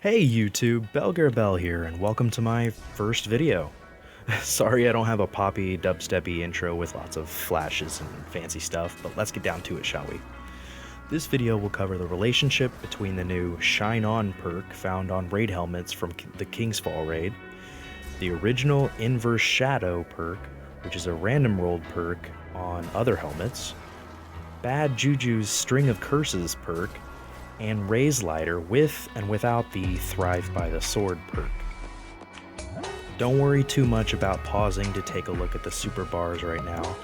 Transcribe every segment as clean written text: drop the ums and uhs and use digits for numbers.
Hey YouTube, Belger Bell here, and welcome to my first video. Sorry I don't have a poppy, dubsteppy intro with lots of flashes and fancy stuff, but let's get down to it, shall we? This video will cover the relationship between the new Shine On perk found on raid helmets from the King's Fall raid, the original Inverse Shadow perk, which is a random rolled perk on other helmets, Bad Juju's String of Curses perk, and Raze-Lighter with and without the Thrive by the Sword perk. Don't worry too much about pausing to take a look at the super bars right now,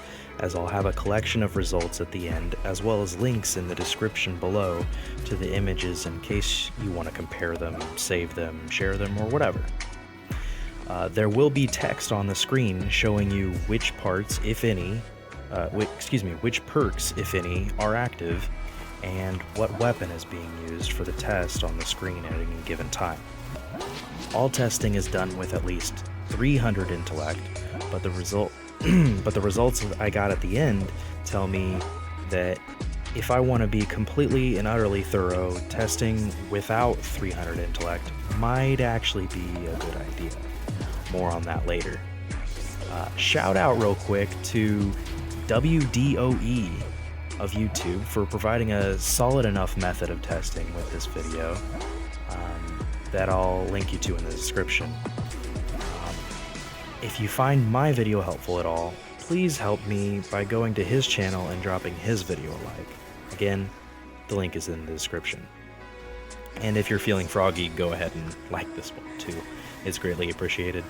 as I'll have a collection of results at the end, as well as links in the description below to the images in case you want to compare them, save them, share them, or whatever. There will be text on the screen showing you which parts, if any, which perks, if any, are active, and what weapon is being used for the test on the screen at any given time. All testing is done with at least 300 intellect, but the results I got at the end tell me that if I want to be completely and utterly thorough, testing without 300 intellect might actually be a good idea. More on that later. Shout out real quick to WDoE of YouTube for providing a solid enough method of testing with this video that I'll link you to in the description. If you find my video helpful at all, please help me by going to his channel and dropping his video a like. Again, the link is in the description. And if you're feeling froggy, go ahead and like this one too. It's greatly appreciated.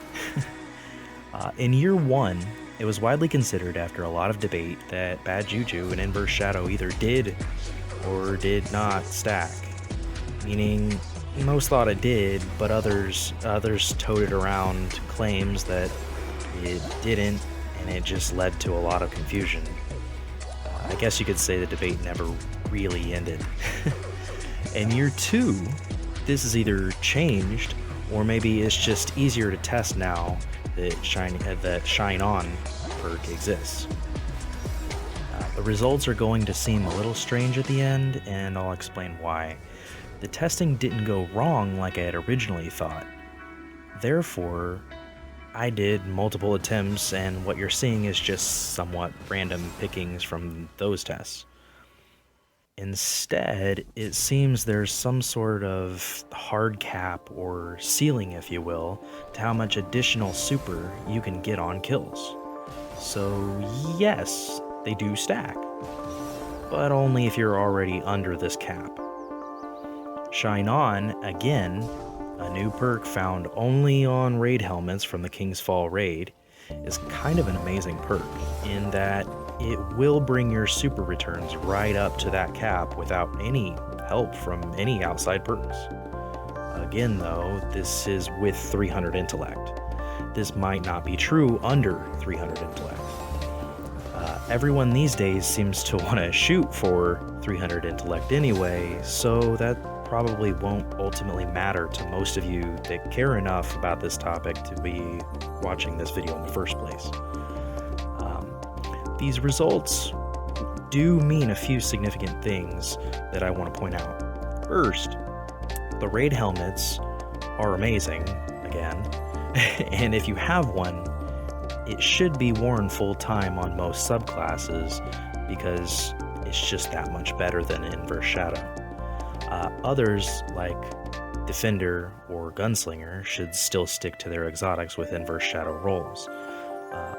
In year one, it was widely considered after a lot of debate that Bad Juju and Inverse Shadow either did or did not stack. Meaning, most thought it did, but others toted around claims that it didn't, and it just led to a lot of confusion. I guess you could say the debate never really ended. In year two, this is either changed, or maybe it's just easier to test now that Shine On perk exists. The results are going to seem a little strange at the end, and I'll explain why. The testing didn't go wrong like I had originally thought. Therefore, I did multiple attempts, and what you're seeing is just somewhat random pickings from those tests. Instead, it seems there's some sort of hard cap or ceiling, if you will, to how much additional super you can get on kills. So yes, they do stack, but only if you're already under this cap. Shine On, again, a new perk found only on raid helmets from the King's Fall raid, is kind of an amazing perk in that it will bring your super returns right up to that cap without any help from any outside perks. Again though, this is with 300 intellect. This might not be true under 300 intellect. Everyone these days seems to want to shoot for 300 intellect anyway, so that probably won't ultimately matter to most of you that care enough about this topic to be watching this video in the first place. These results do mean a few significant things that I want to point out. First, the raid helmets are amazing, again, and if you have one, it should be worn full time on most subclasses because it's just that much better than Inverse Shadow. Others, like Defender or Gunslinger, should still stick to their exotics with Inverse Shadow rolls.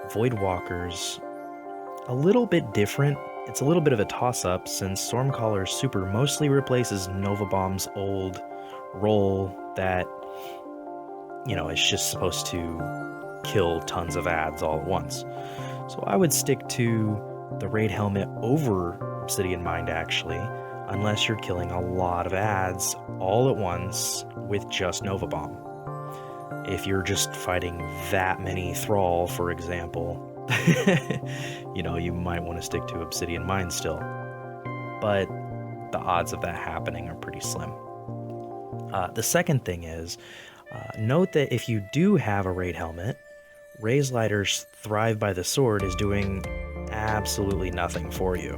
Voidwalkers, a little bit different. It's a little bit of a toss-up since Stormcaller's super mostly replaces Nova Bomb's old roll that, it's just supposed to kill tons of ads all at once. So I would stick to the raid helmet over Obsidian Mind actually, unless you're killing a lot of ads all at once with just Nova Bomb. If you're just fighting that many Thrall, for example, you might want to stick to Obsidian Mind still. But the odds of that happening are pretty slim. The second thing is, note that if you do have a raid helmet, Raze-Lighter's Thrive by the Sword is doing absolutely nothing for you.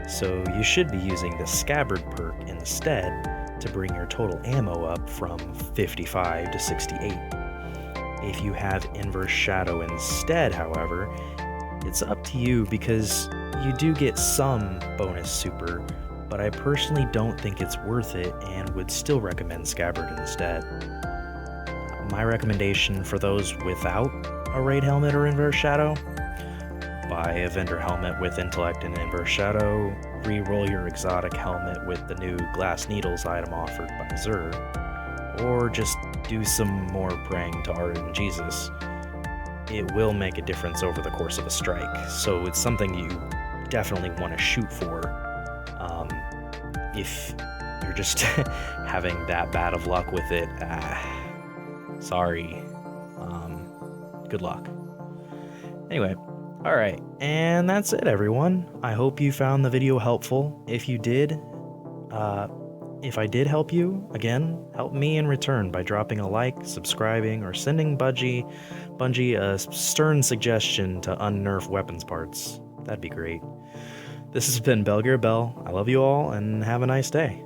So you should be using the Scabbard perk instead to bring your total ammo up from 55 to 68. If you have Inverse Shadow instead, however, it's up to you because you do get some bonus super, but I personally don't think it's worth it and would still recommend Scabbard instead. My recommendation for those without a Raid Helmet or Inverse Shadow: buy a Vendor Helmet with Intellect and Inverse Shadow, re-roll your exotic helmet with the new Glass Needles item offered by Zur, or just do some more praying to Art and Jesus. It will make a difference over the course of a strike, so it's something you definitely want to shoot for. If you're just having that bad of luck with it, sorry. Good luck. Anyway, alright, and that's it, everyone. I hope you found the video helpful. If you did, if I did help you, again, help me in return by dropping a like, subscribing, or sending Bungie a stern suggestion to unnerf weapons parts. That'd be great. This has been Belgear Bell. I love you all, and have a nice day.